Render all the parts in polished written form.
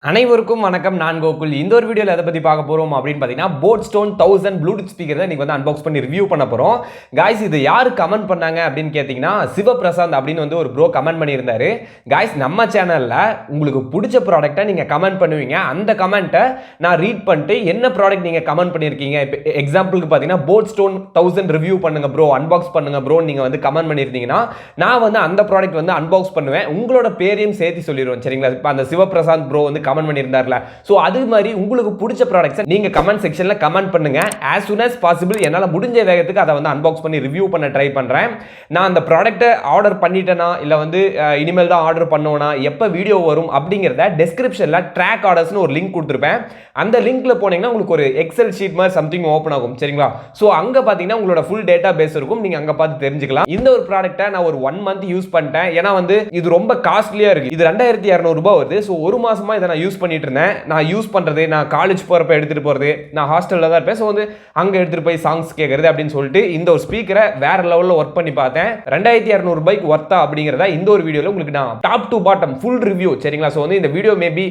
அனைவருக்கும் வணக்கம். நான் கோகுல். இந்த ஒரு வீடியோல எதை பத்தி பார்க்க போறோம் அப்படின்னு பார்த்தீங்கன்னா, போட் ஸ்டோன் 1000 ப்ளூடூத் ஸ்பீக்கர் தான் இன்னைக்கு வந்து அன்பாக்ஸ் பண்ணி ரிவ்யூ பண்ண போறோம். காய்ஸ் இது யாரு கமெண்ட் பண்ணாங்க அப்படின்னு கேட்டீங்கன்னா, சிவபிரசாந்த் அப்படின்னு வந்து ஒரு ப்ரோ கமெண்ட் பண்ணியிருந்தாரு. காய்ஸ் நம்ம சேனல்ல உங்களுக்கு பிடிச்ச ப்ராடக்ட்டை நீங்க கமெண்ட் பண்ணுவீங்க. அந்த கமெண்ட்டை நான் ரீட் பண்ணிட்டு என்ன ப்ராடக்ட் நீங்க கமெண்ட் பண்ணியிருக்கீங்க. இப்போ எக்ஸாம்பிளுக்கு பார்த்தீங்கன்னா, போட் ஸ்டோன் 1000 ரிவ்யூ பண்ணுங்க ப்ரோ, அன்பாக்ஸ் பண்ணுங்க ப்ரோ நீங்க வந்து கமெண்ட் பண்ணியிருந்தீங்கன்னா, நான் வந்து அந்த ப்ராடக்ட் வந்து அன்பாக்ஸ் பண்ணுவேன். உங்களோட பேரையும் சேர்த்து சொல்லிடுவேன். சரிங்களா? இப்போ அந்த சிவபிரசாந்த் ப்ரோ வந்து கமெண்ட் பண்ணியிருந்தார்ல, சோ அது மாதிரி உங்களுக்கு பிடிச்ச ப்ராடக்ட்ஸ் நீங்க கமெண்ட் செக்ஷன்ல கமெண்ட் பண்ணுங்க. as soon as possible என்னால முடிஞ்ச வேகத்துக்கு அதை வந்து அன்பாக்ஸ் பண்ணி ரிவ்யூ பண்ண ட்ரை பண்றேன். நான் அந்த ப்ராடக்ட்டை ஆர்டர் பண்ணிட்டேனா இல்ல வந்து இனிமேல் தான் ஆர்டர் பண்ணுவேனா, எப்ப வீடியோ வரும் அப்படிங்கறத டெஸ்கிரிப்ஷன்ல ட்ராக் ஆர்டர்ஸ்னு ஒரு லிங்க் கொடுத்திருப்பேன். அந்த லிங்க்ல போனீங்கன்னா உங்களுக்கு ஒரு எக்ஸல் ஷீட் மாதிரி சம்திங் ஓபன் ஆகும். சரிங்களா? சோ அங்க பாத்தீங்கன்னா உங்களோட ஃபுல் டேட்டா பேஸ் இருக்கும். நீங்க அங்க பார்த்து தெரிஞ்சுக்கலாம். இந்த ஒரு ப்ராடக்ட்டை நான் ஒரு 1 month யூஸ் பண்ணிட்டேன். ஏன்னா வந்து இது ரொம்ப காஸ்ட்லியா இருக்கு. இது 2200 ரூபாய் வருது. சோ ஒரு மாசமா இதை நான் யூஸ் பண்ணிட்டு இருந்தேன். நான் யூஸ் பண்றது, நான் காலேஜ் போறப்ப எடுத்துட்டு போறது, நான் ஹாஸ்டல்ல தான் இருப்பேன். சோ வந்து அங்க எடுத்துட்டு போய் சாங்ஸ் கேட்கறது அப்படின்னு சொல்லிட்டு இந்த ஒரு ஸ்பீக்கரை வேற லெவல்ல ஒர்க் பண்ணி பார்த்தேன். 2200 ரூபாய்க்கு ஒர்த்தா அப்படிங்கறத இந்த ஒரு வீடியோல உங்களுக்கு நான் top to bottom full review. சரிங்களா? சோ வந்து இந்த வீடியோ மேபி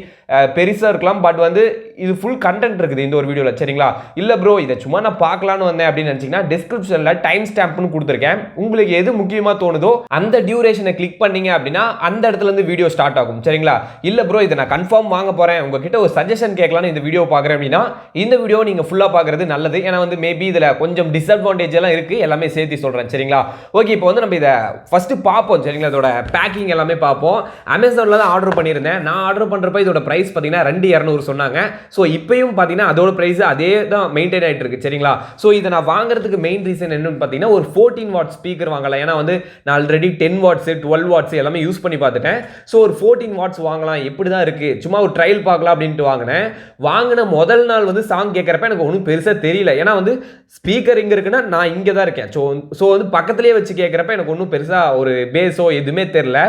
பெருசா இருக்கலாம், பட் வந்து இது ஃபுல் கண்டென்ட் இருக்குது இந்த ஒரு வீடியோல. சரிங்களா? இல்ல ப்ரோ இதை சும்மா நான் பார்க்கலான்னு வந்தேன் அப்படின்னு நினைச்சீங்கன்னா டிஸ்கிரிப்ஷன்ல டைம் ஸ்டாம்ப்னு கொடுத்துருக்கேன். உங்களுக்கு எது முக்கியமா தோணுதோ அந்த டியூரேஷனை கிளிக் பண்ணீங்க அப்படின்னா அந்த இடத்துல இருந்து வீடியோ ஸ்டார்ட் ஆகும். சரிங்களா? இல்ல ப்ரோ இதை நான் கன்ஃபார்ம் வாங்க போறேன், உங்ககிட்ட ஒரு சஜஷன் கேட்கலான்னு இந்த வீடியோ பார்க்குறேன் அப்படின்னா இந்த வீடியோ நீங்க ஃபுல்லா பார்க்கறது நல்லது. ஏன்னா வந்து மேபி இதுல கொஞ்சம் டிஸ்அட்வான்டேஜ் எல்லாம் இருக்கு, எல்லாமே சேர்த்து சொல்றேன். சரிங்களா? ஓகே, இப்போ வந்து நம்ம இதை ஃபர்ஸ்ட் பார்ப்போம். சரிங்களா? இதோட பேக்கிங் எல்லாமே பார்ப்போம். அமேசான்ல தான் ஆர்டர் பண்ணியிருந்தேன். நான் ஆர்டர் பண்றப்ப இதோட பிரைஸ் பார்த்தீங்கன்னா 2200 சொன்னாங்க. ஸோ இப்பயும் பார்த்தீங்கன்னா அதோட பிரைஸ் அதே தான் மெயின்டைன் ஆகிட்டு இருக்கு. சரிங்களா? ஸோ இதை நான் வாங்குறதுக்கு மெயின் ரீசன் என்னன்னு பார்த்தீங்கன்னா ஒரு 14 வாட் ஸ்பீக்கர் வாங்கலாம். ஏன்னா வந்து நான் ஆல்ரெடி 10 வாட்ஸ் 12 வாட்ஸ் எல்லாமே யூஸ் பண்ணி பார்த்துட்டேன். ஸோ ஒரு 14 வாட்ஸ் வாங்கலாம், எப்படி தான் இருக்கு, சும்மா ஒரு ட்ரையல் பார்க்கலாம் அப்படின்ட்டு வாங்கினேன். வாங்கின முதல் நாள் வந்து சாங் கேட்குறப்ப எனக்கு ஒன்றும் பெருசாக தெரியல. ஏன்னா வந்து ஸ்பீக்கர் இங்கே இருக்குன்னா நான் இங்கே தான் இருக்கேன். ஸோ வந்து பக்கத்துலேயே வச்சு கேட்குறப்ப எனக்கு ஒன்றும் பெருசாக ஒரு பேஸோ எதுவுமே தெரியல.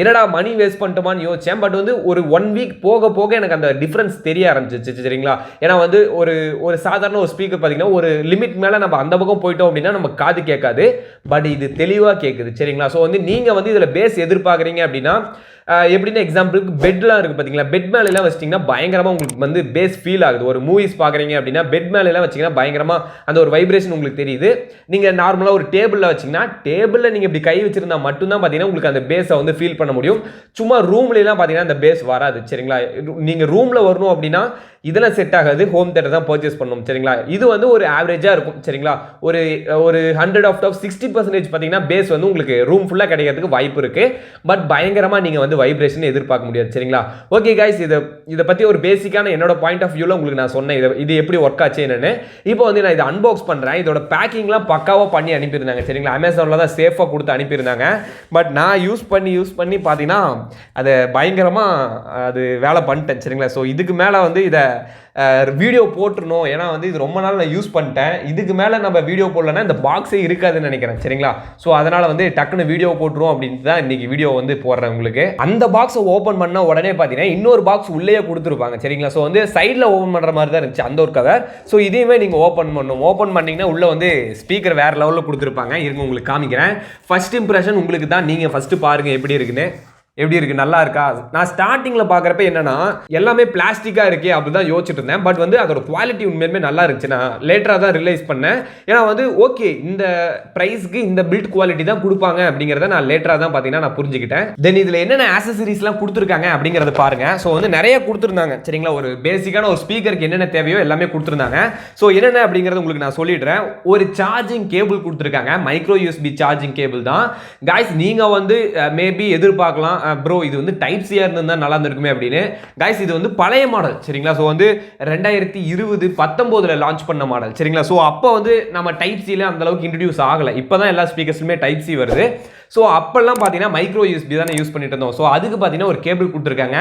என்னடா மணி வேஸ்ட் பண்ணிட்டோமான்னு யோசிச்சேன். பட் வந்து ஒரு 1 வீக் போக போக எனக்கு அந்த டிஃப்ரென்ஸ் தெரிய ஆரம்பிச்சிச்சு. சரிங்களா? ஏன்னா வந்து ஒரு சாதாரண ஒரு ஸ்பீக்கர் பார்த்தீங்கன்னா ஒரு லிமிட் மேலே நம்ம அந்த பக்கம் போயிட்டோம் அப்படின்னா நம்ம காது கேட்காது. பட் இது தெளிவாக கேட்குது. சரிங்களா? ஸோ வந்து நீங்கள் வந்து இதில் பேஸ் எதிர்பார்க்குறீங்க அப்படின்னா எப்படின்னா எக்ஸாம்பிளுக்கு பெட்லாம் இருக்குது பார்த்தீங்களா, பெட் மேலாம் வச்சிட்டிங்கன்னா பயங்கரமாக உங்களுக்கு வந்து பேஸ் ஃபீல் ஆகுது. ஒரு மூவிஸ் பார்க்குறீங்க அப்படின்னா பெட் மேலாம் வச்சிங்கன்னா பயங்கரமாக அந்த ஒரு வைப்ரேஷன் உங்களுக்கு தெரியுது. நீங்கள் நார்மலாக ஒரு டேபிளில் வச்சிங்கன்னா டேபிளில் நீங்கள் இப்படி கை வச்சிருந்தா மட்டும்தான் பார்த்தீங்கன்னா உங்களுக்கு அந்த பேஸை வந்து ஃபீல் பண்ண முடியும். சும்மா ரூம்லாம் பார்த்தீங்கன்னா அந்த பேஸ் வராது. சரிங்களா? நீங்கள் ரூமில் வரணும் அப்படின்னா இதெல்லாம் செட் ஆகாது, ஹோம் தியேட்டர் தான் பர்ச்சேஸ் பண்ணணும். சரிங்களா? இது வந்து ஒரு ஆவரேஜாக இருக்கும். சரிங்களா? ஒரு 100 out of 60% பார்த்தீங்கன்னா பேஸ் வந்து உங்களுக்கு ரூம் ஃபுல்லாக கிடைக்கிறதுக்கு வாய்ப்பு இருக்கு. பட் பயங்கரமாக நீங்கள் வந்து வைப்ரேஷன் எதிர்பார்க்க முடியாது. சரிங்களா? ஓகே கைஸ், இதை பற்றி ஒரு பேசிக்கான என்னோட பாயிண்ட் ஆஃப் வியூவில் உங்களுக்கு நான் சொன்னேன் இது எப்படி ஒர்க் ஆச்சு என்னன்னு. இப்போ வந்து நான் இதை அன்பாக்ஸ் பண்ணுறேன். இதோட பேக்கிங்லாம் பக்காவாக பண்ணி அனுப்பியிருந்தாங்க. சரிங்களா? அமேசானில் தான் சேஃபாக கொடுத்து அனுப்பியிருந்தாங்க. பட் நான் யூஸ் பண்ணி பார்த்தீங்கன்னா அதை பயங்கரமாக அது வேலை பண்ணிட்டேன். சரிங்களா? ஸோ இதுக்கு மேலே வந்து இதை வீடியோ போட்டுருணும். ஏன்னா வந்து இது ரொம்ப நாள் நான் யூஸ் பண்ணிட்டேன். இதுக்கு மேலே நம்ம வீடியோ போடலன்னா இந்த பாக்ஸே இருக்காதுன்னு நினைக்கிறேன். சரிங்களா? ஸோ அதனால் வந்து டக்குன்னு வீடியோ போட்டுரும் அப்படின்ட்டு தான் இன்னைக்கு வீடியோ வந்து போடுறேன் உங்களுக்கு. அந்த பாக்ஸை ஓப்பன் பண்ண உடனே பார்த்தீங்கன்னா இன்னொரு பாக்ஸ் உள்ளே கொடுத்துருப்பாங்க. சரிங்களா? ஸோ வந்து சைடில் ஓப்பன் பண்ணுற மாதிரி தான் இருந்துச்சு அந்த ஒரு கவர். ஸோ இதையுமே நீங்கள் ஓப்பன் பண்ணணும். ஓப்பன் பண்ணிங்கன்னா உள்ளே வந்து ஸ்பீக்கர் வேறு லெவலில் கொடுத்துருப்பாங்க. இருங்க உங்களுக்கு காமிக்கிறேன். ஃபர்ஸ்ட் இம்ப்ரெஷன் உங்களுக்கு தான். நீங்கள் ஃபஸ்ட்டு பாருங்கள் எப்படி இருக்குன்னு. எப்படி இருக்கு, நல்லா இருக்கா? நான் ஸ்டார்டிங்ல பாக்குறப்ப என்னன்னா எல்லாமே பிளாஸ்டிக்கா இருக்கே அப்படிதான் யோசிச்சுட்டு இருந்தேன். பட் வந்து அதோட குவாலிட்டி உண்மையுமே நல்லா இருந்துச்சு. நான் லேட்டரா தான் ரியலைஸ் பண்ணேன். ஏன்னா வந்து ஓகே இந்த பிரைஸ்க்கு இந்த பில்ட் குவாலிட்டி தான் கொடுப்பாங்க அப்படிங்கறத நான் லேட்டரா தான் பாத்தீங்கன்னா நான் புரிஞ்சுக்கிட்டேன். தென் இதுல என்னென்ன ஆக்சசரிஸ்லாம் கொடுத்துருக்காங்க அப்படிங்கறத பாருங்க. ஸோ வந்து நிறைய கொடுத்துருந்தாங்க. சரிங்களா? ஒரு பேசிக்கான ஒரு ஸ்பீக்கருக்கு என்னென்ன தேவையோ எல்லாமே கொடுத்துருந்தாங்க. ஸோ என்னென்ன அப்படிங்கறது உங்களுக்கு நான் சொல்லிடுறேன். ஒரு சார்ஜிங் கேபிள் கொடுத்துருக்காங்க, மைக்ரோ யூஎஸ்பி சார்ஜிங் கேபிள் தான். காய்ஸ் நீங்க வந்து மேபி எதிர்பார்க்கலாம் ப்ரோ இது வந்து டைப் சியா இருந்தா நல்லா இருந்திருக்குமே அப்படின்னு. गाइस இது வந்து பழைய மாடல். சரிங்களா? சோ வந்து 2020 19ல லான்ச் பண்ண மாடல். சரிங்களா? சோ அப்ப வந்து நம்ம டைப் சில அந்த அளவுக்கு இன்ட்ரோ듀ஸ் ஆகல. இப்பதான் எல்லா ஸ்பீக்கர்ஸ்லயுமே டைப் சி வருது. ஸோ அப்பெல்லாம் பார்த்தீங்கன்னா மைக்ரோ யூஎஸ்பி தானே யூஸ் பண்ணிட்டு இருந்தோம். ஸோ அதுக்கு பார்த்தீங்கன்னா ஒரு கேபிள் கொடுத்துருக்காங்க.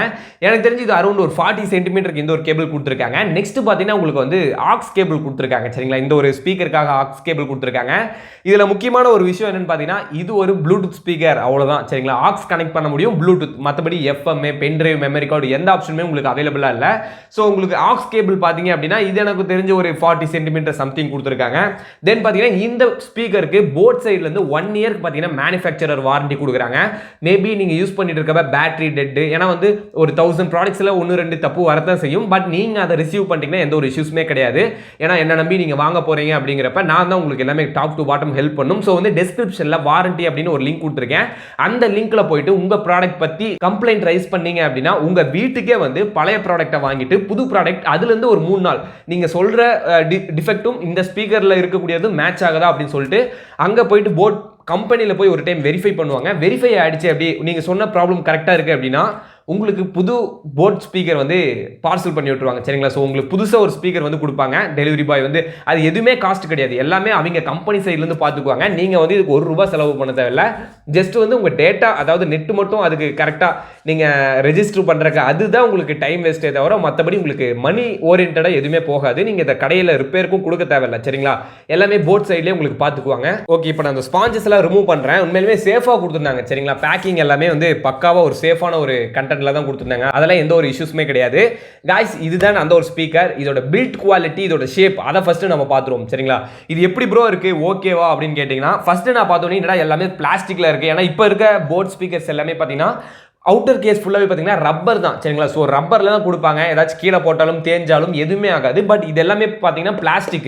எனக்கு தெரிஞ்சு இது அரௌண்ட் ஒரு 40 சென்டிமீட்டருக்கு இந்த ஒரு கேபிள் கொடுத்துருக்காங்க. நெக்ஸ்ட் பார்த்தீங்கன்னா உங்களுக்கு வந்து ஆக்ஸ் கேபிள் கொடுத்துருக்காங்க. சரிங்களா? இந்த ஒரு ஸ்பீக்கருக்காக ஆக்ஸ் கேபிள் கொடுத்துருக்காங்க. இதில் முக்கியமான ஒரு விஷயம் என்னன்னு பார்த்தீங்கன்னா இது ஒரு ப்ளூடூத் ஸ்பீக்கர் அவ்வளோதான். சரிங்களா? ஆக்ஸ் கனெக்ட் பண்ண முடியும், ப்ளூடூத். மற்றபடி எஃப்எம், பென்ட்ரைவ், மெமரி கார்டு எந்த ஆப்ஷனுமே உங்களுக்கு அவைலபிளாக இல்லை. ஸோ உங்களுக்கு ஆக்ஸ் கேபிள் பார்த்தீங்க அப்படின்னா இது எனக்கு தெரிஞ்ச ஒரு 40 சென்டிமீட்டர் சம்திங் கொடுத்துருக்காங்க. தென் பார்த்தீங்கன்னா இந்த ஸ்பீக்கருக்கு போட் சைட்லேருந்து 1 இயருக்கு பார்த்தீங்கன்னா மேனுஃபேக்சர் மேனுஃபேக்சரர் வாரண்டி கொடுக்குறாங்க. மேபி நீங்கள் யூஸ் பண்ணிட்டு இருக்க பேட்டரி டெட்டு, ஏன்னா வந்து ஒரு 1000 ப்ராடக்ட்ஸில் 1-2 தப்பு வரதான் செய்யும். பட் நீங்கள் அதை ரிசீவ் பண்ணிட்டீங்கன்னா எந்த ஒரு இஷ்யூஸுமே கிடையாது. ஏன்னா என்ன நம்பி நீங்கள் வாங்க போகிறீங்க அப்படிங்கிறப்ப நான் தான் உங்களுக்கு எல்லாமே டாப் டு பாட்டம் ஹெல்ப் பண்ணும். ஸோ வந்து டிஸ்கிரிப்ஷனில் வாரண்டி அப்படின்னு ஒரு லிங்க் கொடுத்துருக்கேன். அந்த லிங்க்ல போயிட்டு உங்கள் ப்ராடக்ட் பற்றி கம்ப்ளைண்ட் ரைஸ் பண்ணீங்க அப்படின்னா உங்கள் வீட்டுக்கே வந்து பழைய ப்ராடக்ட்டை வாங்கிட்டு புது ப்ராடக்ட் அதுலேருந்து ஒரு 3 நாள் நீங்கள் சொல்கிற டிஃபெக்ட்டும் இந்த ஸ்பீக்கரில் இருக்கக்கூடியது மேட்ச் ஆகுதா அப்படின்னு சொல்லிட்டு அங்கே போயிட்டு போட் கம்பெனியில் போய் ஒரு டைம் வெரிஃபை பண்ணுவாங்க. வெரிஃபை ஆகிடுச்சு அப்படி நீங்கள் சொன்ன ப்ராப்ளம் கரெக்டாக இருக்குது அப்படின்னா உங்களுக்கு புது போட் ஸ்பீக்கர் வந்து பார்சல் பண்ணி விட்டுருவாங்க. சரிங்களா? ஸோ உங்களுக்கு புதுசாக ஒரு ஸ்பீக்கர் வந்து கொடுப்பாங்க. டெலிவரி பாய் வந்து அது எதுவுமே காஸ்ட் கிடையாது, எல்லாமே அவங்க கம்பெனி சைட்லேருந்து பார்த்துக்குவாங்க. நீங்கள் வந்து இதுக்கு ₹1 செலவு பண்ண தேவையில்லை. ஜஸ்ட் வந்து உங்கள் டேட்டா, அதாவது நெட்டு மட்டும் அதுக்கு கரெக்டாக நீங்கள் ரெஜிஸ்டர் பண்ணுறக்கு அதுதான் உங்களுக்கு டைம் வேஸ்ட்டே தவிர மற்றபடி உங்களுக்கு மணி ஓரியன்டாக எதுவுமே போகாது. நீங்கள் இந்த கடையில் ரிப்பேருக்கும் கொடுக்க தேவையில்லை. சரிங்களா? எல்லாமே போட் சைட்லேயே உங்களுக்கு பார்த்துக்குவாங்க. ஓகே, இப்போ நான் அந்த ஸ்பாஞ்சஸ் எல்லாம் ரிமூவ் பண்ணுறேன். உண்மையிலுமே சேஃபாக கொடுத்துருந்தாங்க. சரிங்களா? பேக்கிங் எல்லாமே வந்து பக்காவாக ஒரு சேஃபான ஒரு கண்டென்ட்ல தான் கொடுத்துருந்தாங்க. அதெல்லாம் எந்த ஒரு இஷ்யூஸ்மே கிடையாது. காய்ஸ், இதுதான் அந்த ஒரு ஸ்பீக்கர். இதோட பில்ட் குவாலிட்டி, இதோட ஷேப், அதை ஃபர்ஸ்ட் நம்ம பார்த்துருவோம். சரிங்களா? இது எப்படி ப்ரோ இருக்கு, ஓகேவா அப்படின்னு கேட்டிங்கன்னா ஃபர்ஸ்ட் நான் பார்த்தோன்னே என்னடா எல்லாமே பிளாஸ்டிக்ல இருக்கு. ஏன்னா இப்போ இருக்க போட் ஸ்பீக்கர்ஸ் எல்லாமே பார்த்தீங்கன்னா அவுட்டர் கேஸ் ஃபுல்லாகவே பார்த்தீங்கன்னா ரப்பர் தான். சரிங்களா? ஸோ ரப்பரில் தான் கொடுப்பாங்க. ஏதாச்சும் கீழே போட்டாலும் தேஞ்சாலும் எதுவுமே ஆகாது. பட் இது எல்லாமே பார்த்தீங்கன்னா பிளாஸ்டிக்.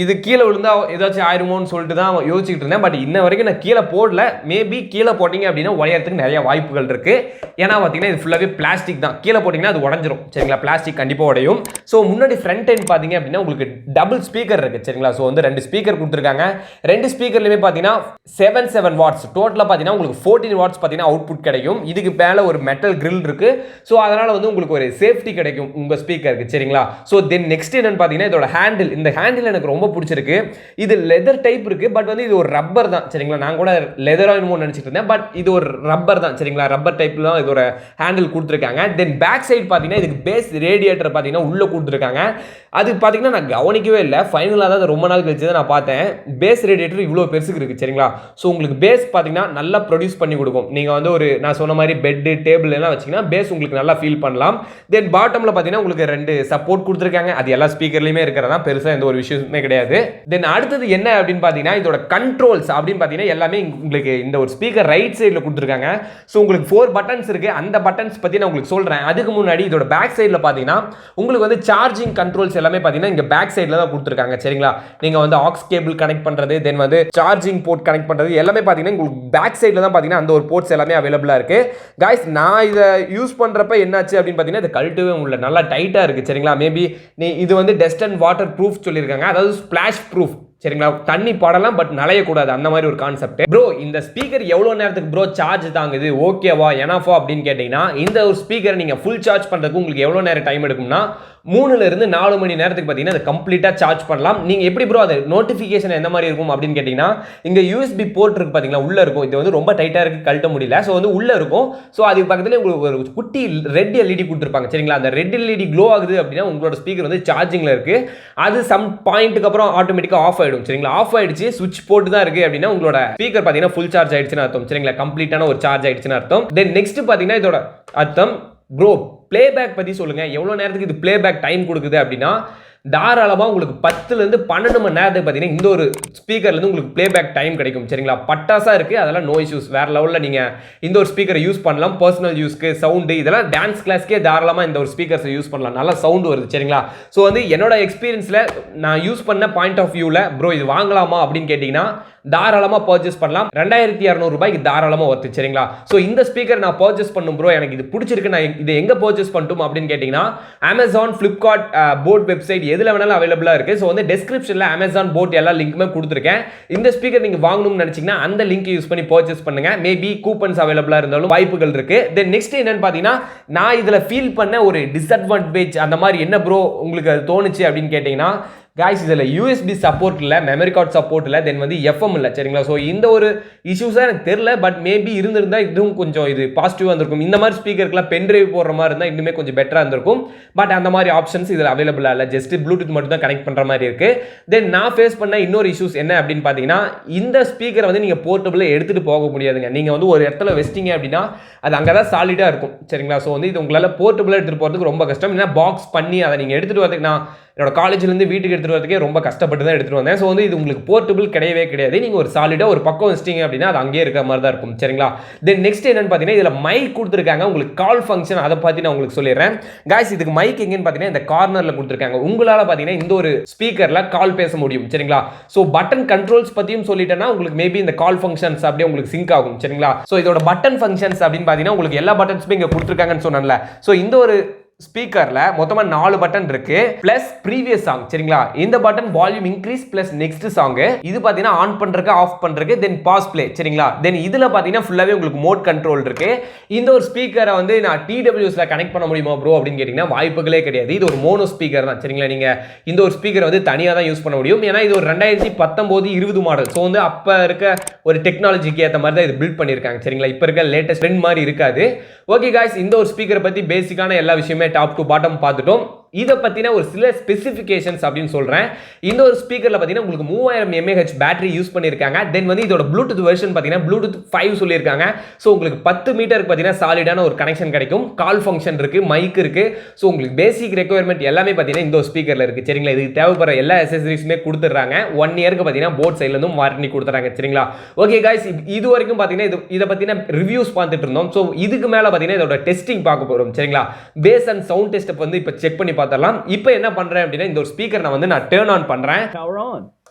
இது கீழே விழுந்தா ஏதாச்சும் ஆயிருமோன்னு சொல்லிட்டு தான் யோசிச்சுட்டு இருந்தேன். பட் இன்ன வரைக்கும் நான் கீழே போடல. மேபி கீழே போட்டிங்க அப்படின்னா உடையறதுக்கு நிறைய வாய்ப்புகள் இருக்கு. ஏன்னா பார்த்தீங்கன்னா இது ஃபுல்லாகவே பிளாஸ்டிக் தான். கீழே போட்டிங்கன்னா அது உடஞ்சிரும். சரிங்களா? பிளாஸ்டிக் கண்டிப்பாக உடையும். ஸோ முன்னாடி ஃப்ரண்ட் எண்ட் பார்த்தீங்க அப்படின்னா உங்களுக்கு டபுள் ஸ்பீக்கர் இருக்குது. சரிங்களா? ஸோ வந்து 2 ஸ்பீக்கர் கொடுத்துருக்காங்க. 2 ஸ்பீக்கர்லையுமே பார்த்தீங்கன்னா 7 வாட்ஸ் டோட்டலாக பார்த்தீங்கன்னா உங்களுக்கு 14 வாட்ஸ் பார்த்தீங்கன்னா அவுட்புட் கிடைக்கும். இதுக்கு ஒரு மெட்டல் கிரில் இருக்கு. சோ அதனால வந்து உங்களுக்கு ஒரு சேஃப்டி கிடைக்கும் உங்க ஸ்பீக்கருக்கு. சரிங்களா? சோ தென் நெக்ஸ்ட் என்னன்னு பாத்தீங்கன்னா இதோட ஹேண்டில். இந்த ஹேண்டில் எனக்கு ரொம்ப பிடிச்சிருக்கு. இது லெதர் டைப் இருக்கு. பட் வந்து இது ஒரு ரப்பர் தான். சரிங்களா? நான் கூட லெதரா என்னமோ நினைச்சிட்டு இருந்தேன். பட் இது ஒரு ரப்பர் தான். சரிங்களா? ரப்பர் டைப்ல தான் இதோட ஹேண்டில் கொடுத்துருக்காங்க. தென் பேக் சைடு பாத்தீங்கன்னா இதுக்கு பேஸ் ரேடியேட்டர் பாத்தீங்கன்னா உள்ள கொடுத்துருக்காங்க. அது பாத்தீங்கன்னா நான் கவனிக்கவே இல்லை. ஃபைனலா தான் ரொம்ப நாள் கழிச்சு தான் நான் பார்த்தேன். பேஸ் ரேடியேட்டர் இவ்வளவு பெருசுக்கு இருக்கு. சரிங்களா? சோ உங்களுக்கு பேஸ் பாத்தீங்கன்னா நல்லா ப்ரொடியூஸ் பண்ணி கொடுக்கும். நீங்க வந்து ஒரு நான் சொன்ன மாதிரி பெட் டேபிள் எல்லாம் வச்சீங்கன்னா பேஸ் உங்களுக்கு நல்லா ஃபீல் பண்ணலாம். தென் பாட்டம்ல பாத்தீங்கன்னா உங்களுக்கு 2 சப்போர்ட் கொடுத்துருக்காங்க. அது எல்லா ஸ்பீக்கர்லயுமே இருக்கிறதா, பெருசா எந்த ஒரு விஷயமே கிடையாது. தென் அடுத்தது என்ன அப்படின்னு பாத்தீங்கன்னா இதோட கண்ட்ரோல்ஸ் அப்படின்னு பாத்தீங்கன்னா எல்லாமே உங்களுக்கு இந்த ஒரு ஸ்பீக்கர் ரைட் சைடுல கொடுத்துருக்காங்க. சோ உங்களுக்கு 4 பட்டன்ஸ் இருக்கு. அந்த பட்டன்ஸ் பத்தி நான் உங்களுக்கு சொல்றேன். அதுக்கு முன்னாடி இதோட பேக் சைடுல பாத்தீங்கன்னா உங்களுக்கு வந்து சார்ஜிங் கண்ட்ரோல்ஸ் எல்லாமே பாத்தீங்கன்னா இங்க பேக் சைடுல தான் கொடுத்துருக்காங்க. சரிங்களா? நீங்க வந்து ஆக்ஸ் கேபிள் கனெக்ட் பண்றது, தென் வந்து சார்ஜிங் போர்ட் கனெக்ட் பண்றது எல்லாமே பாத்தீங்கன்னா உங்களுக்கு பேக் சைடுல தான் பாத்தீங்கன்னா அந்த ஒரு போர்ட்ஸ் எல்லாமே அவைலபிளா இருக்கு. गाइस நான் இத யூஸ் பண்றப்ப என்னாச்சு அப்படினு பாத்தீங்கன்னா இது கழட்டவே முடியல. நல்லா டைட்டா இருக்கு. சரிங்களா? மேபி இது வந்து டஸ்ட் அண்ட் வாட்டர் ப்ரூஃப் சொல்லிருக்காங்க. அதாவது ஸ்பிளாஷ் ப்ரூஃப். சரிங்களா? தண்ணி படலாம் பட் நலைய கூடாது, அந்த மாதிரி ஒரு கான்செப்ட். ப்ரோ இந்த ஸ்பீக்கர் எவ்வளவு நேரத்துக்கு ப்ரோ சார்ஜ் தாங்குது, ஓகேவா எனஃபா அப்படின்னு கேட்டீங்கன்னா இந்த ஒரு ஸ்பீக்கரை நீங்க ஃபுல் சார்ஜ் பண்றதுக்கு உங்களுக்கு எவ்வளவு நேரம் டைம் எடுக்கும்னா 3 இருந்து 4 மணி நேரத்துக்கு பார்த்தீங்கன்னா அதை கம்ப்ளீட்டாக சார்ஜ் பண்ணலாம். நீங்கள் எப்படி ப்ரோ அது நோட்டிஃபிகேஷன் எந்த மாதிரி இருக்கும் அப்படின்னு கேட்டிங்கன்னா இங்கே யூஎஸ்பி போர்ட் இருக்கு பார்த்தீங்களா, உள்ளே இருக்கும். இது வந்து ரொம்ப டைட்டாக இருக்குது, கழட்ட முடியல. ஸோ வந்து உள்ளே இருக்கும். ஸோ அதுக்கு பக்கத்தில் உங்களுக்கு ஒரு குட்டி ரெட் எல்இடி கொடுத்துருப்பாங்க. சரிங்களா? அந்த ரெட் எல்இடி க்ளோ ஆகுது அப்படின்னா உங்களோட ஸ்பீக்கர் வந்து சார்ஜிங்கில் இருக்குது. அது சம் பாயிண்ட்டுக்கு அப்புறம் ஆட்டோமேட்டிக்காக ஆஃப் ஆகிடும். சரிங்களா? ஆஃப் ஆயிடுச்சு, சுவிட்ச் போட்டு தான் இருக்குது அப்படின்னா உங்களோட ஸ்பீக்கர் பார்த்தீங்கன்னா ஃபுல் சார்ஜ் ஆயிடுச்சுன்னு அர்த்தம். சரிங்களா? கம்ப்ளீட்டான ஒரு சார்ஜ் ஆயிடுச்சுன்னு அர்த்தம். தென் நெக்ஸ்ட் பார்த்தீங்கன்னா இதோட அர்த்தம் ப்ரோ பிளேபேக் பற்றி சொல்லுங்க. எவ்வளோ நேரத்துக்கு இது பிளேபேக் டைம் கொடுக்குது அப்படின்னா தாராளமாக உங்களுக்கு 10லேருந்து 12 மணி நேரத்துக்கு பார்த்தீங்கன்னா இந்த ஒரு ஸ்பீக்கர்லேருந்து உங்களுக்கு பிளேபேக் டைம் கிடைக்கும். சரிங்களா? பட்டாசா இருக்குது, அதெல்லாம் நோ இஷ்யூஸ். வேறு லெவலில் நீங்கள் இந்த ஒரு ஸ்பீக்கரை யூஸ் பண்ணலாம். பர்சனல் யூஸ்க்கு, சவுண்டு, இதெல்லாம் டான்ஸ் கிளாஸ்க்கே தாராளமாக இந்த ஒரு ஸ்பீக்கர்ஸை யூஸ் பண்ணலாம். நல்லா சவுண்டு வருது. சரிங்களா? ஸோ வந்து என்னோட எக்ஸ்பீரியன்ஸில் நான் யூஸ் பண்ண பாயிண்ட் ஆஃப் வியூவில் ப்ரோ இது வாங்கலாமா அப்படின்னு கேட்டிங்கன்னா தாராளமாக பர்ச்சேஸ் பண்ணலாம். 2200 ரூபாய்க்கு தாராளமாக ஒர்த்து. சரிங்களா? ஸோ இந்த ஸ்பீக்கர் நான் பர்ச்சேஸ் பண்ணும் ப்ரோ, எனக்கு இது பிடிச்சிருக்கு, நான் இதை எங்கே பர்ச்சேஸ் பண்ணிட்டோம் அப்படின்னு கேட்டிங்கன்னா அமேசான், ஃப்ளிப்கார்ட், போட் வெப்சைட் எதில் வேணாலும் அவைலபிளாக இருக்குது. ஸோ வந்து டெஸ்கிரிப்ஷனில் அமேசான், போட் எல்லா லிங்க்குமே கொடுத்துருக்கேன். இந்த ஸ்பீக்கர் நீங்கள் வாங்கணும்னு நினச்சிங்கன்னா அந்த லிங்க் யூஸ் பண்ணி பர்ச்சேஸ் பண்ணுங்க. மேபி கூப்பன்ஸ் அவைலபிளாக இருந்தாலும் வாய்ப்புகள் இருக்குது. தென் நெக்ஸ்ட் என்னன்னு பார்த்தீங்கன்னா நான் இதில் ஃபீல் பண்ண ஒரு டிஸ்அட்வான்டேஜ் அந்த மாதிரி என்ன ப்ரோ உங்களுக்கு அது தோணுச்சு அப்படின்னு கேட்டிங்கன்னா காய்ஸ் இதில் யூஎஸ்பி சப்போர்ட் இல்லை, மெமரி கார்டு சப்போர்ட் இல்லை, தென் வந்து எஃப்எம் இல்லை. சரிங்களா? ஸோ இந்த ஒரு இஷ்யூஸாக எனக்கு தெரியல. பட் மேபி இருந்திருந்தால் இதுவும் கொஞ்சம் இது பாசிட்டிவாக இருந்திருக்கும். இந்த மாதிரி ஸ்பீக்கருக்குலாம் பென்ட்ரைவ் போடுற மாதிரி இருந்தால் இன்னுமே கொஞ்சம் பெட்டராக இருந்திருக்கும். பட் அந்த மாதிரி ஆப்ஷன்ஸ் இதில் அவைலபிளாக இல்லை. ஜஸ்ட் ப்ளூடூத் மட்டும் தான் கனெக்ட் பண்ணுற மாதிரி இருக்குது. தென் நான் ஃபேஸ் பண்ண இன்னொரு இஷ்யூஸ் என்ன அப்படின்னு பார்த்தீங்கன்னா இந்த ஸ்பீக்கரை வந்து நீங்கள் போர்ட்டபிளாக எடுத்துகிட்டு போக முடியாதுங்க. நீங்கள் வந்து ஒரு இடத்துல வச்சிட்டீங்க அப்படின்னா அது அங்கே தான் சாலிடாக இருக்கும். சரிங்களா? ஸோ வந்து இது உங்களால் போர்ட்டபிளாக எடுத்துகிட்டு போகிறதுக்கு ரொம்ப கஷ்டம். ஏன்னா பாக்ஸ் பண்ணி அதை நீங்கள் எடுத்துகிட்டு வரதுக்கு நான் என்னோட காலேஜ்ல இருந்து வீட்டுக்கு எடுத்துட்டு வரதுக்கே ரொம்ப கஷ்டப்பட்டு தான் எடுத்துட்டு வந்தேன். ஸோ வந்து இது உங்களுக்கு போர்ட்டபிள் கிடையவே கிடையாது. நீங்க ஒரு சாலிடா ஒரு பக்கம் வச்சிட்டீங்க அப்படின்னா அது அங்கேயே இருக்கிற மாதிரி தான் இருக்கும். சரிங்களா? தென் நெக்ஸ்ட் என்னன்னு பார்த்தீங்கன்னா இதுல மைக் கொடுத்துருக்காங்க. உங்களுக்கு கால் ஃபங்க்ஷன் அதை பத்தி நான் உங்களுக்கு சொல்லிடுறேன். காய்ஸ் இதுக்கு மைக் எங்கன்னு பார்த்தீங்கன்னா இந்த கார்னர்ல கொடுத்துருக்காங்க. உங்களால பார்த்தீங்கன்னா இந்த ஒரு ஸ்பீக்கர்ல கால் பேச முடியும். சரிங்களா? ஸோ பட்டன் கண்ட்ரோல்ஸ் பத்தியும் சொல்லிட்டேன்னா உங்களுக்கு மேபி இந்த கால் ஃபங்க்ஷன்ஸ் அப்படியே உங்களுக்கு சிங்க் ஆகும். சரிங்களா? ஸோ இதோட பட்டன் ஃபங்க்ஷன்ஸ் அப்படின்னு பார்த்தீங்கன்னா உங்களுக்கு எல்லா பட்டன்ஸுமே இங்க கொடுத்துருக்காங்கன்னு சொன்னேன்ல. ஸோ இந்த ஒரு ஸ்பீக்கர்ல மொத்தமா 4 பட்டன் இருக்கு பிளஸ் ப்ரீவியஸ் சாங். சரிங்களா? இந்த button volume increase plus next song. இது பாத்தீங்கன்னா ஆன் பண்றதுக்கு ஆஃப் பண்றதுக்கு தென் பாஸ் ப்ளே. சரிங்களா? தென் இதுல பாத்தீங்கன்னா ஃபுல்லாவே உங்களுக்கு மோட் கண்ட்ரோல் இருக்கு. இந்த ஒரு ஸ்பீக்கரை வந்து நான் TWSல கனெக்ட் பண்ண முடியுமா ப்ரோ அப்படின்னு கேட்டீங்கன்னா வாய்ப்புகளே கிடையாது. இது ஒரு மோனோ ஸ்பீக்கர் தான். சரிங்களா? நீங்க இந்த ஒரு ஸ்பீக்கர் வந்து தனியா தான் யூஸ் பண்ண முடியும். ஏன்னா இது ஒரு 2019-20 மாடல். ஸோ வந்து அப்ப இருக்க ஒரு டெக்னாலஜிக்கு ஏற்ற மாதிரி தான் இது பில்ட் பண்ணிருக்காங்க. சரிங்களா? இப்ப இருக்க லேட்டஸ்ட் ட்ரெண்ட் மாதிரி இருக்காது. ஓகே गाइस, இந்த ஒரு ஸ்பீக்கரை பத்தி பேசிக்கான எல்லா விஷயமே டாப் டு பாட்டம் பார்த்துட்டோம். இத பத்தின ஒரு சில ஸ்பெசிஃபிகேஷன்ஸ் அப்படினு சொல்றேன். இந்த ஒரு ஸ்பீக்கர்ல பாத்தீங்கன்னா உங்களுக்கு 3000 mAh பேட்டரி யூஸ் பண்ணிருக்காங்க. தென் வந்து இதோட ப்ளூடூத் வெர்ஷன் பாத்தீங்கன்னா ப்ளூடூத் 5 சொல்லிருக்காங்க. சோ உங்களுக்கு 10 மீட்டருக்கு பாத்தீங்கன்னா சாலிடான ஒரு கனெக்ஷன் கிடைக்கும். கால் ஃபங்க்ஷன் இருக்கு, மைக் இருக்கு. சோ உங்களுக்கு பேசிக் ரெக்யர்மென்ட் எல்லாமே பாத்தீங்கன்னா இந்த ஸ்பீக்கர்ல இருக்கு. சரிங்களா? இதுக்கு தேவைப்படுற எல்லா அக்சஸரீஸுமே கொடுத்துறாங்க. 1 இயருக்கு பாத்தீங்கன்னா போட் சைடுல இருந்து வாரண்டி கொடுத்துறாங்க. சரிங்களா? ஓகே गाइस, இது வரைக்கும் பாத்தீங்கன்னா இத பத்தின ரிவ்யூஸ் பார்த்துட்டு இருந்தோம். சோ இதுக்கு மேல பாத்தீங்கன்னா இதோட டெஸ்டிங் பார்க்க போறோம். சரிங்களா? பேஸ் அண்ட் சவுண்ட் டெஸ்ட் வந்து இப்ப செக் பண்ணி பார்த்தறலாம். இப்போ என்ன பண்றேன் அப்படினா இந்த ஒரு ஸ்பீக்கர் நான் வந்து டர்ன் ஆன் பண்றேன். Power on.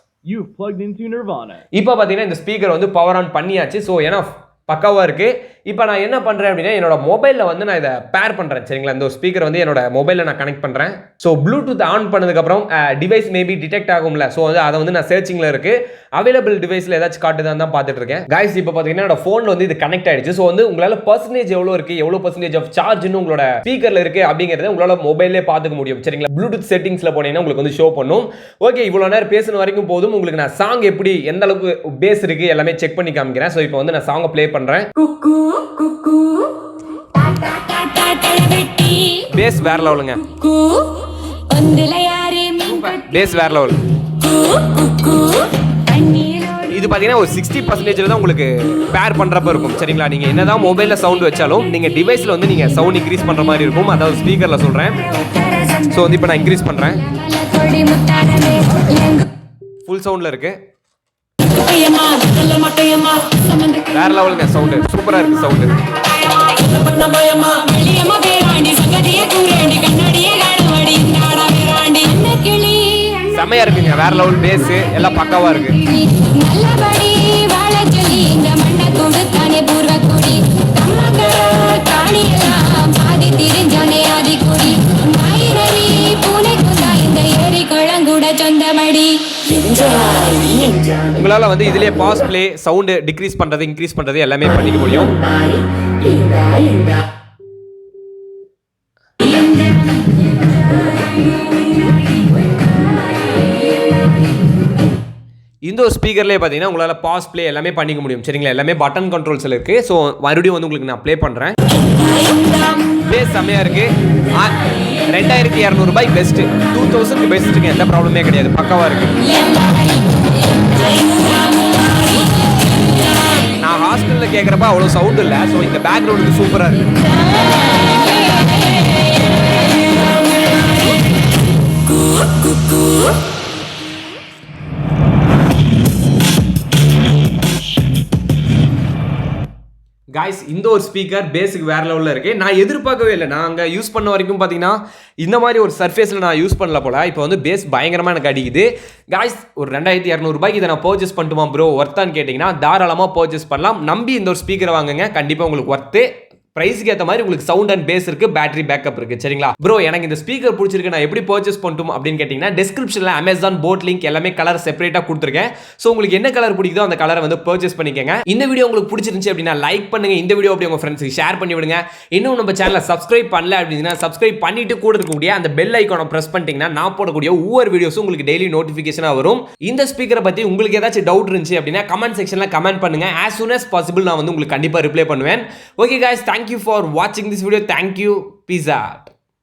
You've plugged into Nirvana. இப்போ பாத்தீங்கன்னா இந்த ஸ்பீக்கர் வந்து பவர் ஆன் பண்ணியாச்சு. சோ ஏனா பக்காவா இருக்கு. இப்போ நான் என்ன பண்றேன் அப்படினா என்னோட மொபைல்ல வந்து நான் இத பேர் பண்றேன். சரிங்களா? இந்த ஸ்பீக்கர் வந்து என்னோட மொபைல்ல நான் கனெக்ட் பண்றேன். சோ ப்ளூடூத் ஆன் பண்ணதுக்கு அப்புறம் டிவைஸ் மேபி டிடெக்ட் ஆகும்ல. சோ அத வந்து நான் சர்ச்சிங்ல இருக்கு. அவேலபிள் டிவைஸ்ல ஏதாச்சும் காட்டுதான்னு தான் பார்த்துட்டு இருக்கேன். गाइस இப்போ பாத்தீங்கன்னா என்னோட போன்ல வந்து இது கனெக்ட் ஆயிடுச்சு. சோ வந்து உங்களால பெர்சன்டேஜ் எவ்வளவு இருக்கு, எவ்வளவு பெர்சன்டேஜ் ஆஃப் சார்ஜ்னு உங்களோட ஸ்பீக்கர்ல இருக்கு அப்படிங்கறத உங்களால மொபைல்லே பார்த்துக்க முடியும். சரிங்களா? ப்ளூடூத் செட்டிங்ஸ்ல போனீங்கன்னா உங்களுக்கு வந்து ஷோ பண்ணும். ஓகே, இவ்வளவு நேரம் பேசின வரைக்கும் போதும். உங்களுக்கு நான் சாங் எப்படி எந்த அளவுக்கு பேஸ் இருக்கு எல்லாமே செக் பண்ணி காமிக்கிறேன். சோ இப்போ வந்து நான் சாங்கை ப்ளே பண்றேன். பேஸ் வேற லெவலுங்க. பேஸ் வேற லெவல். இது பாத்தீங்கன்னா ஒரு 60% தான் உங்களுக்கு பேர் பண்றப்ப இருக்கும். சரிங்களா? நீங்க என்னதான் மொபைல்ல சவுண்ட் வச்சாலும் நீங்க டிவைஸ்ல வந்து நீங்க சவுண்ட் இன்க்ரீஸ் பண்ற மாதிரி இருக்கும். அதாவது ஸ்பீக்கர்ல சொல்றேன். சோ வந்து இப்போ நான் இன்க்ரீஸ் பண்றேன். ஃபுல் சவுண்ட்ல இருக்கு. வேற லெவலுங்க சவுண்ட். சூப்பரா இருக்கு சவுண்ட். செமையா இருக்குங்க. வேற லெவல் பேஸ் எல்லாம் பக்காவா இருக்கு. உங்களால வந்து இதுலயே பாஸ் ப்ளே சவுண்ட் டிக்ரீஸ் பண்றது இன்க்ரீஸ் பண்றது எல்லாமே பண்ணிக்க முடியும். இந்த ஒரு ஸ்பீக்கர்லேயே பார்த்தீங்கன்னா உங்களால் பாஸ் ப்ளே எல்லாமே பண்ணிக்க முடியும். சரிங்களா? எல்லாமே பட்டன் கண்ட்ரோல்ஸில் இருக்கு. ஸோ மறுபடியும் வந்து உங்களுக்கு நான் ப்ளே பண்ணுறேன். பேஸ் செம்மையாக இருக்கு. 2200 பெஸ்ட்டு, 2000 பெஸ்ட்டுங்க. எந்த ப்ராப்ளமே கிடையாது. பக்காவாக இருக்கு. நான் ஹாஸ்டலில் கேட்குறப்ப அவ்வளோ சவுண்ட் இல்லை. ஸோ இந்த பேக்ரவுண்டுக்கு சூப்பராக இருக்கு. गाइस இந்த ஒரு ஸ்பீக்கர் பேசிக் வேற லெவல்ல இருக்கு. நான் எதிர்பார்க்கவே இல்லை. நான் அங்க யூஸ் பண்ண வரைக்கும் பாத்தீங்கன்னா இந்த மாதிரி ஒரு சர்ஃபேஸ்ல நான் யூஸ் பண்ணல போல. இப்போ வந்து பேஸ் பயங்கரமா எனக்கு அடிக்குது. गाइस ஒரு 2200 ரூபாய்க்கு இதை நான் பர்ச்சேஸ் பண்ணட்டுமா ப்ரோ, ஒர்த்தான்னு கேட்டீங்கன்னா தாராளமா பர்ச்சேஸ் பண்ணலாம். நம்பி இந்த ஒரு ஸ்பீக்கரை வாங்குங்க. கண்டிப்பா உங்களுக்கு ஒர்த்து. பிரைஸ்க்கு ஏற்ற மாதிரி உங்களுக்கு சவுண்ட் அண்ட் பேஸ் இருக்கு, பேட்டரி பேக்கப் இருக்கு. சரிங்களா ப்ரோ? எனக்கு இந்த ஸ்பீக்கர் பிடிச்சிருக்கு, நான் எப்படி பர்ச்சேஸ் பண்ணட்டும் அப்படின்னு கேட்டீங்கன்னா டிஸ்கிரிப்ஷன்ல அமேசான் போட் லிங்க் எல்லாமே கலர் செப்பரேட்டா கொடுத்துருக்கேன். ஸோ உங்களுக்கு என்ன கலர் பிடிக்குதோ அந்த கலரை வந்து பர்ச்சேஸ் பண்ணிக்கங்க. இந்த வீடியோ உங்களுக்கு பிடிச்சிருந்துச்சு அப்படின்னா லைக் பண்ணுங்க. இந்த வீடியோ அப்படி உங்க ஃப்ரெண்ட்ஸ்க்கு ஷேர் பண்ணி விடுங்க. இன்னும் நம்ம சேனலை சப்ஸ்கிரைப் பண்ணல அப்படின்னா சப்ஸ்கிரைப் பண்ணிட்டு கூட இருக்கக்கூடிய அந்த பெல் ஐக்கானை பிரஸ் பண்ணிட்டீங்கன்னா நான் போடக்கூடிய ஒவ்வொரு வீடியோஸும் உங்களுக்கு டெய்லி நோட்டிஃபிகேஷனாக வரும். இந்த ஸ்பீக்கரை பத்தி உங்களுக்கு ஏதாச்சும் டவுட் இருந்துச்சு அப்படின்னா கமெண்ட் செக்ஷன்ல கமெண்ட் பண்ணுங்க. as soon as possible நான் வந்து உங்களுக்கு கண்டிப்பா ரிப்ளை பண்ணுவேன். Okay guys, thank you for watching this video. Thank you. Peace out.